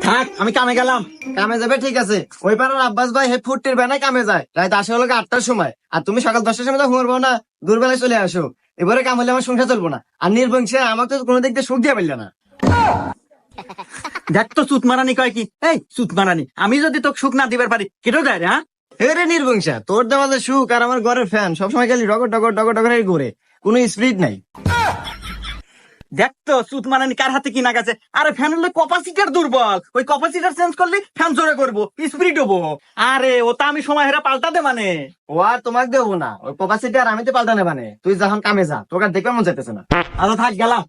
থাক, আমি কামে গেলাম। কামে যাবে ঠিক আছে, ওই পাড়ার আব্বাস ভাই হে ফুটটির বেনায় কামে যায় রাত আসে হলো 8টার সময়, আর তুমি সকাল 10টার সময় তো ঘুমাবো না, দুর্বেলায় চলে আসো। এবারে কাম হলে আমার সংসার চলবো না, আর নির্বংশে আমাকে তো কোনো দিক দিয়ে সুখ দিয়ে পারলে না। দেখ তো সুতমারানি কয় কি, এই সুতমারানি, আমি যদি তোকে সুখ না দিবার পারি কেটে যায় রে? হ্যাঁ, রে নির্বংশা, তোর দেওয়া যে সুখ আর আমার ঘরের ফ্যান সবসময় খালি ডগর ডগর ডগর ডগর ঘুরে, কোনো স্পিরিট নাই। দেখ তো সুতমারানি কার হাতে কিনা গেছে। আরে ফ্যান হলে ক্যাপাসিটার দুর্বল, ওই ক্যাপাসিটার চেঞ্জ করলে ফ্যান জোরে করবো, স্পিরিট হবো। আরে ওটা আমি সময় হেরা পাল্টাতে মানে। ও আর তোমাকে দেবো না, ওই ক্যাপাসিটি আর আমি তো পাল্টানে মানে, তুই যখন কামে যা, তোকে আর দেখবে মন চাইতেছে না। আচ্ছা থাক, গেলাম।